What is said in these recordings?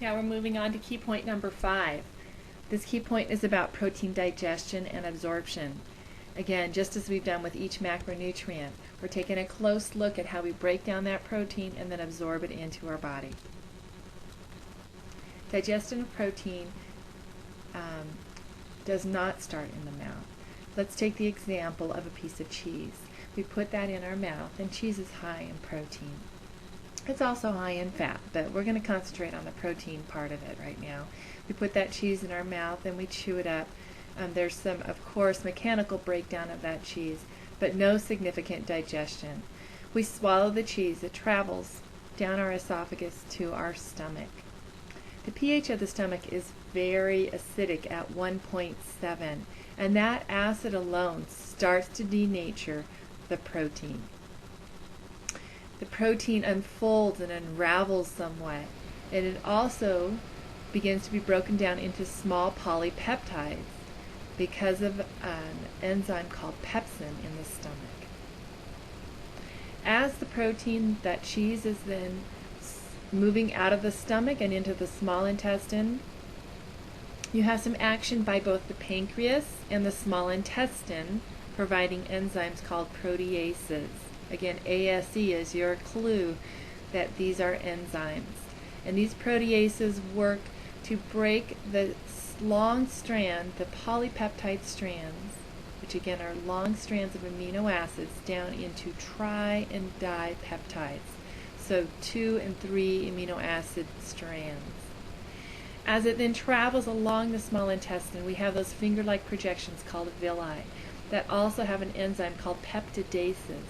Now we're moving on to key point number 5. This key point is about protein digestion and absorption. Again, just as we've done with each macronutrient, we're taking a close look at how we break down that protein and then absorb it into our body. Digestion of protein does not start in the mouth. Let's take the example of a piece of cheese. We put that in our mouth, and cheese is high in protein. It's also high in fat, but we're going to concentrate on the protein part of it right now. We put that cheese in our mouth and we chew it up. There's some, of course, mechanical breakdown of that cheese, but no significant digestion. We swallow the cheese. It travels down our esophagus to our stomach. The pH of the stomach is very acidic at 1.7, and that acid alone starts to denature the protein. The protein unfolds and unravels somewhat, and it also begins to be broken down into small polypeptides because of an enzyme called pepsin in the stomach. As the protein, that cheese, is then moving out of the stomach and into the small intestine, you have some action by both the pancreas and the small intestine, providing enzymes called proteases. Again, ASE is your clue that these are enzymes. And these proteases work to break the long strand, the polypeptide strands, which again are long strands of amino acids, down into tri and dipeptides. So 2 and 3 amino acid strands. As it then travels along the small intestine, we have those finger-like projections called villi that also have an enzyme called peptidases.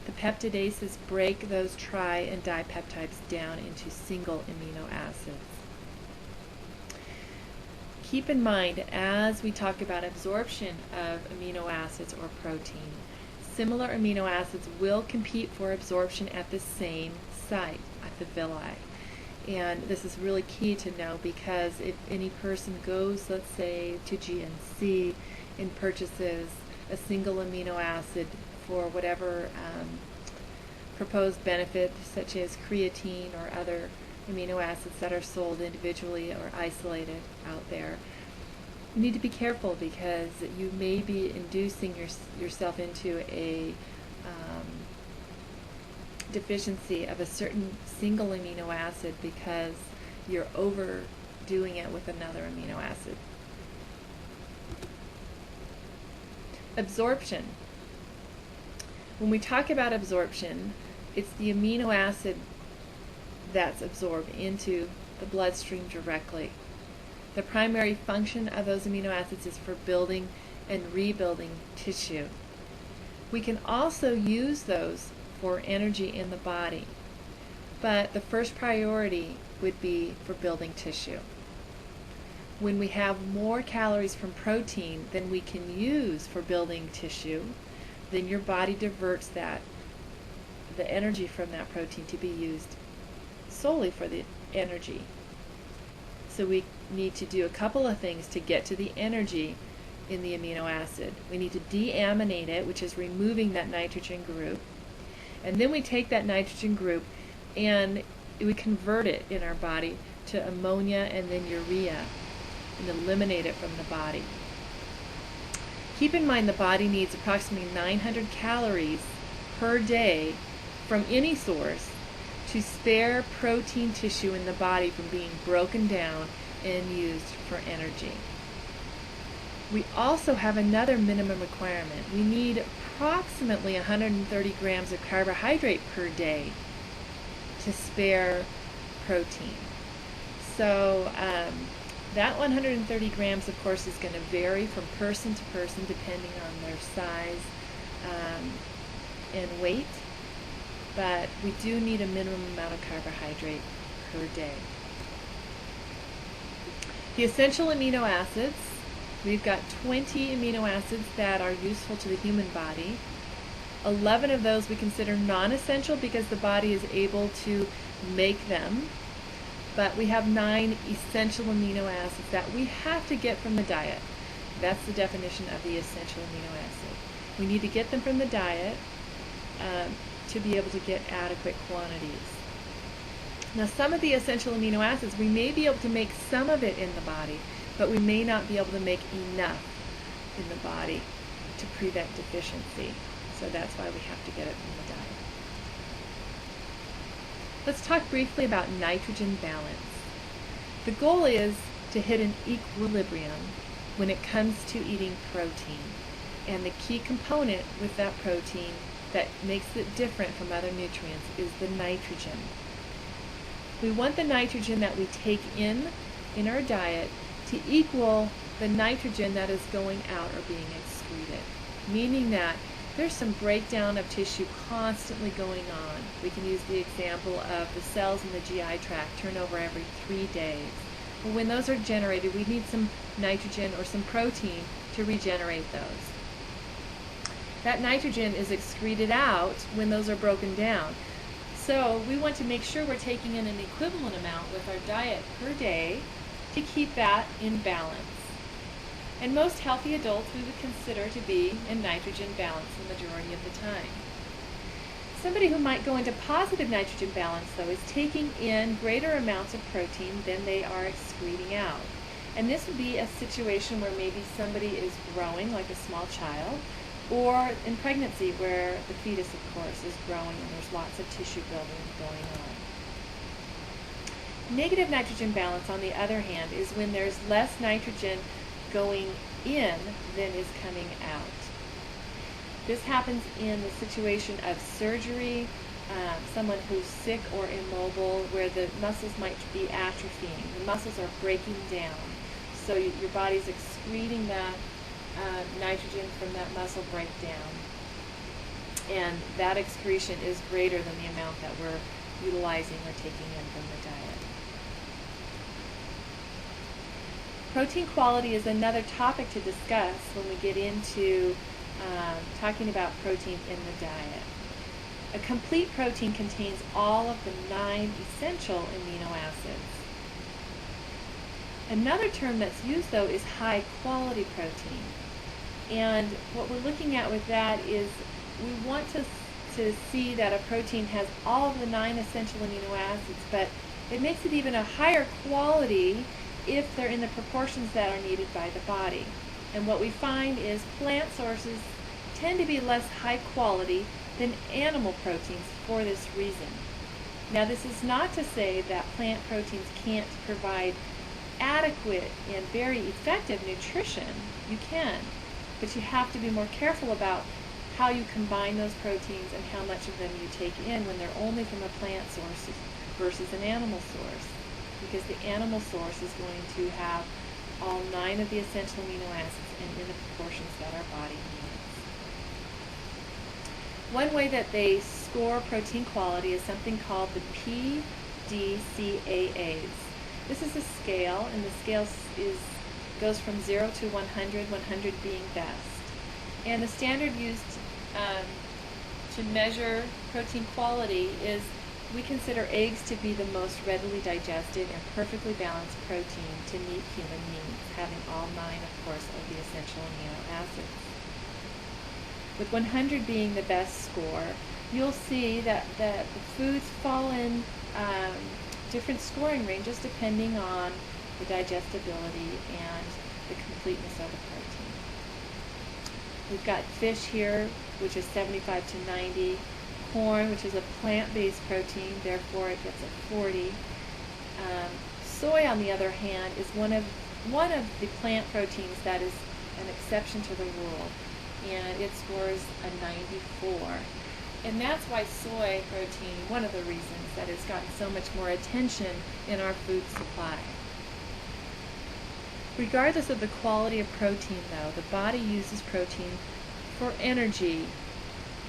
The peptidases break those tri and dipeptides down into single amino acids. Keep in mind, as we talk about absorption of amino acids or protein, similar amino acids will compete for absorption at the same site, at the villi. And this is really key to know, because if any person goes, let's say, to GNC and purchases a single amino acid for whatever proposed benefit, such as creatine or other amino acids that are sold individually or isolated out there, you need to be careful, because you may be inducing yourself into a deficiency of a certain single amino acid because you're overdoing it with another amino acid. Absorption. When we talk about absorption, it's the amino acid that's absorbed into the bloodstream directly. The primary function of those amino acids is for building and rebuilding tissue. We can also use those for energy in the body, but the first priority would be for building tissue. When we have more calories from protein than we can use for building tissue, then your body diverts the energy from that protein to be used solely for the energy. So we need to do a couple of things to get to the energy in the amino acid. We need to deaminate it, which is removing that nitrogen group. And then we take that nitrogen group and we convert it in our body to ammonia and then urea and eliminate it from the body. Keep in mind the body needs approximately 900 calories per day from any source to spare protein tissue in the body from being broken down and used for energy. We also have another minimum requirement. We need approximately 130 grams of carbohydrate per day to spare protein. So that 130 grams, of course, is going to vary from person to person depending on their size and weight, but we do need a minimum amount of carbohydrate per day. The essential amino acids, we've got 20 amino acids that are useful to the human body. 11 of those we consider non-essential because the body is able to make them. But we have 9 essential amino acids that we have to get from the diet. That's the definition of the essential amino acid. We need to get them from the diet to be able to get adequate quantities. Now, some of the essential amino acids, we may be able to make some of it in the body, but we may not be able to make enough in the body to prevent deficiency. So that's why we have to get it from the diet. Let's talk briefly about nitrogen balance. The goal is to hit an equilibrium when it comes to eating protein. And the key component with that protein that makes it different from other nutrients is the nitrogen. We want the nitrogen that we take in our diet to equal the nitrogen that is going out or being excreted, meaning that there's some breakdown of tissue constantly going on. We can use the example of the cells in the GI tract turn over every 3 days. Well, when those are generated, we need some nitrogen or some protein to regenerate those. That nitrogen is excreted out when those are broken down. So we want to make sure we're taking in an equivalent amount with our diet per day to keep that in balance. And most healthy adults we would consider to be in nitrogen balance the majority of the time. Somebody who might go into positive nitrogen balance, though, is taking in greater amounts of protein than they are excreting out. And this would be a situation where maybe somebody is growing, like a small child, or in pregnancy where the fetus, of course, is growing and there's lots of tissue building going on. Negative nitrogen balance, on the other hand, is when there's less nitrogen going in than is coming out. This happens in the situation of surgery, someone who's sick or immobile, where the muscles might be atrophying. The muscles are breaking down. So your body's excreting that nitrogen from that muscle breakdown. And that excretion is greater than the amount that we're utilizing or taking in from the diet. Protein quality is another topic to discuss when we get into talking about protein in the diet. A complete protein contains all of the 9 essential amino acids. Another term that's used, though, is high quality protein. And what we're looking at with that is we want to see that a protein has all of the 9 essential amino acids, but it makes it even a higher quality if they're in the proportions that are needed by the body. And what we find is plant sources tend to be less high quality than animal proteins for this reason. Now, this is not to say that plant proteins can't provide adequate and very effective nutrition. You can, but you have to be more careful about how you combine those proteins and how much of them you take in when they're only from a plant source versus an animal source, because the animal source is going to have all 9 of the essential amino acids and in the proportions that our body needs. One way that they score protein quality is something called the PDCAAs. This is a scale, and the scale goes from 0 to 100, 100 being best. And the standard used to measure protein quality is we consider eggs to be the most readily digested and perfectly balanced protein to meet human needs, having all 9, of course, of the essential amino acids. With 100 being the best score, you'll see that the foods fall in different scoring ranges depending on the digestibility and the completeness of the protein. We've got fish here, which is 75 to 90. Corn, which is a plant-based protein, therefore it gets a 40. Soy, on the other hand, is one of the plant proteins that is an exception to the rule, and it scores a 94. And that's why soy protein, one of the reasons that it's gotten so much more attention in our food supply. Regardless of the quality of protein, though, the body uses protein for energy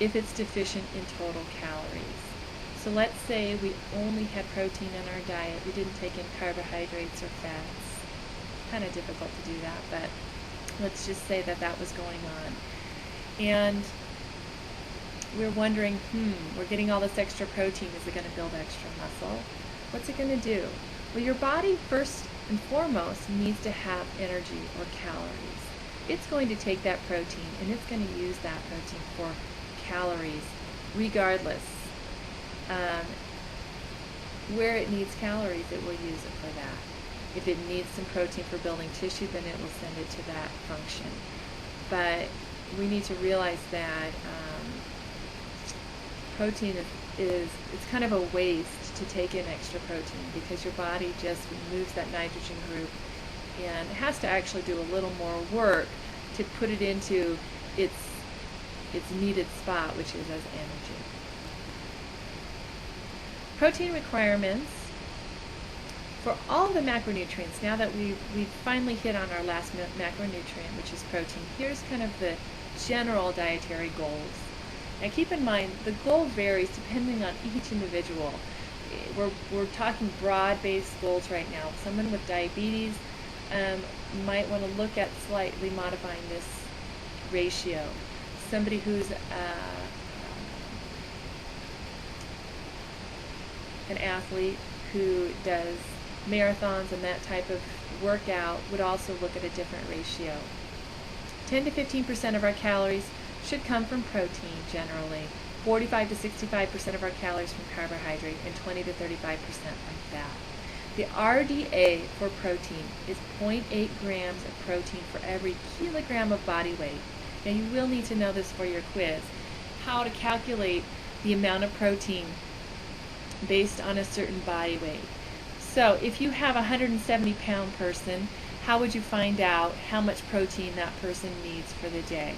if it's deficient in total calories. So let's say we only had protein in our diet, we didn't take in carbohydrates or fats. Kind of difficult to do that, but let's just say that that was going on. And we're wondering, we're getting all this extra protein, is it going to build extra muscle? What's it going to do? Well, your body first and foremost needs to have energy or calories. It's going to take that protein and it's going to use that protein for calories regardless. where it needs calories, it will use it for that. If it needs some protein for building tissue, then it will send it to that function. But we need to realize that protein it's kind of a waste to take in extra protein, because your body just removes that nitrogen group, and it has to actually do a little more work to put it into its needed spot, which is as energy. Protein requirements for all the macronutrients. Now that we've finally hit on our last macronutrient, which is protein, here's kind of the general dietary goals. Now keep in mind, the goal varies depending on each individual. We're talking broad-based goals right now. Someone with diabetes might want to look at slightly modifying this ratio. Somebody who's an athlete who does marathons and that type of workout would also look at a different ratio. 10 to 15% of our calories should come from protein generally, 45 to 65% of our calories from carbohydrate, and 20 to 35% from fat. The RDA for protein is 0.8 grams of protein for every kilogram of body weight. Now you will need to know this for your quiz, how to calculate the amount of protein based on a certain body weight. So if you have a 170-pound person, how would you find out how much protein that person needs for the day?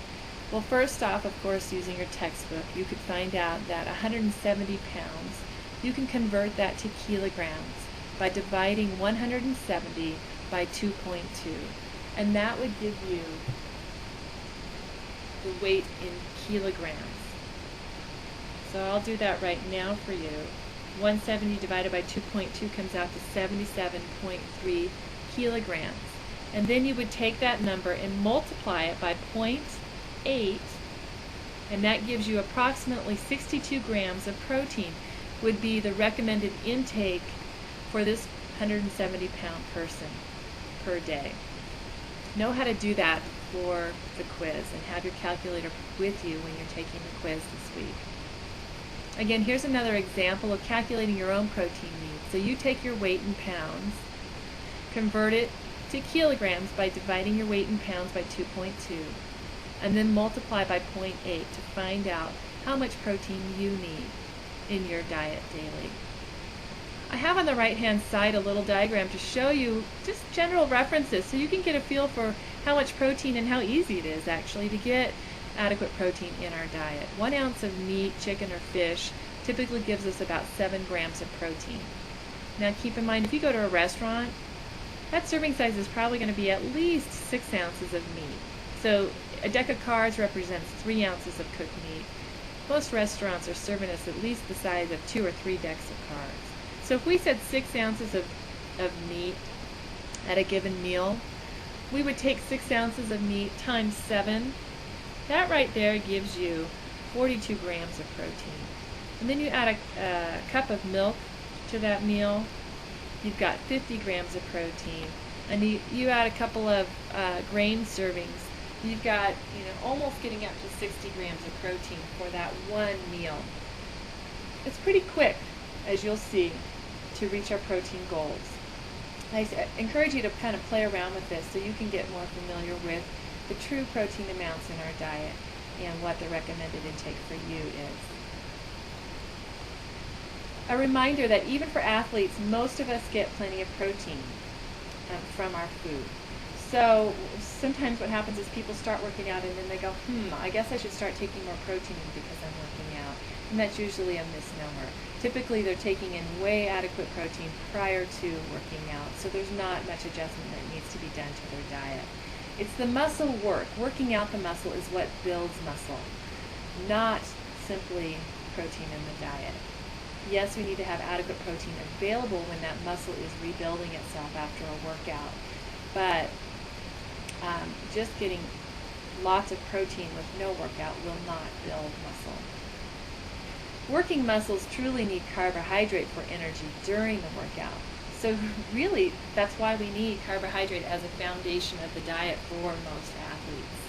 Well, first off, of course, using your textbook, you could find out that 170 pounds, you can convert that to kilograms by dividing 170 by 2.2. And that would give you the weight in kilograms. So I'll do that right now for you. 170 divided by 2.2 comes out to 77.3 kilograms. And then you would take that number and multiply it by 0.8, and that gives you approximately 62 grams of protein would be the recommended intake for this 170-pound person per day. Know how to do that for the quiz, and have your calculator with you when you're taking the quiz this week. Again, here's another example of calculating your own protein needs. So you take your weight in pounds, convert it to kilograms by dividing your weight in pounds by 2.2, and then multiply by 0.8 to find out how much protein you need in your diet daily. I have on the right-hand side a little diagram to show you just general references so you can get a feel for how much protein and how easy it is actually to get adequate protein in our diet. 1 ounce of meat, chicken, or fish typically gives us about 7 grams of protein. Now keep in mind, if you go to a restaurant, that serving size is probably going to be at least 6 ounces of meat. So a deck of cards represents 3 ounces of cooked meat. Most restaurants are serving us at least the size of 2 or 3 decks of cards. So if we said 6 ounces of meat at a given meal, we would take 6 ounces of meat times 7. That right there gives you 42 grams of protein. And then you add a cup of milk to that meal, you've got 50 grams of protein. And you add a couple of grain servings, you've got almost getting up to 60 grams of protein for that one meal. It's pretty quick, as you'll see, to reach our protein goals. I encourage you to kind of play around with this so you can get more familiar with the true protein amounts in our diet and what the recommended intake for you is. A reminder that even for athletes, most of us get plenty of protein from our food. So sometimes what happens is people start working out and then they go, I guess I should start taking more protein because I'm working out. And that's usually a misnomer. Typically they're taking in way adequate protein prior to working out, so there's not much adjustment that needs to be done to their diet. It's the muscle work. Working out the muscle is what builds muscle, not simply protein in the diet. Yes, we need to have adequate protein available when that muscle is rebuilding itself after a workout, but just getting lots of protein with no workout will not build muscle. Working muscles truly need carbohydrate for energy during the workout. So really, that's why we need carbohydrate as a foundation of the diet for most athletes.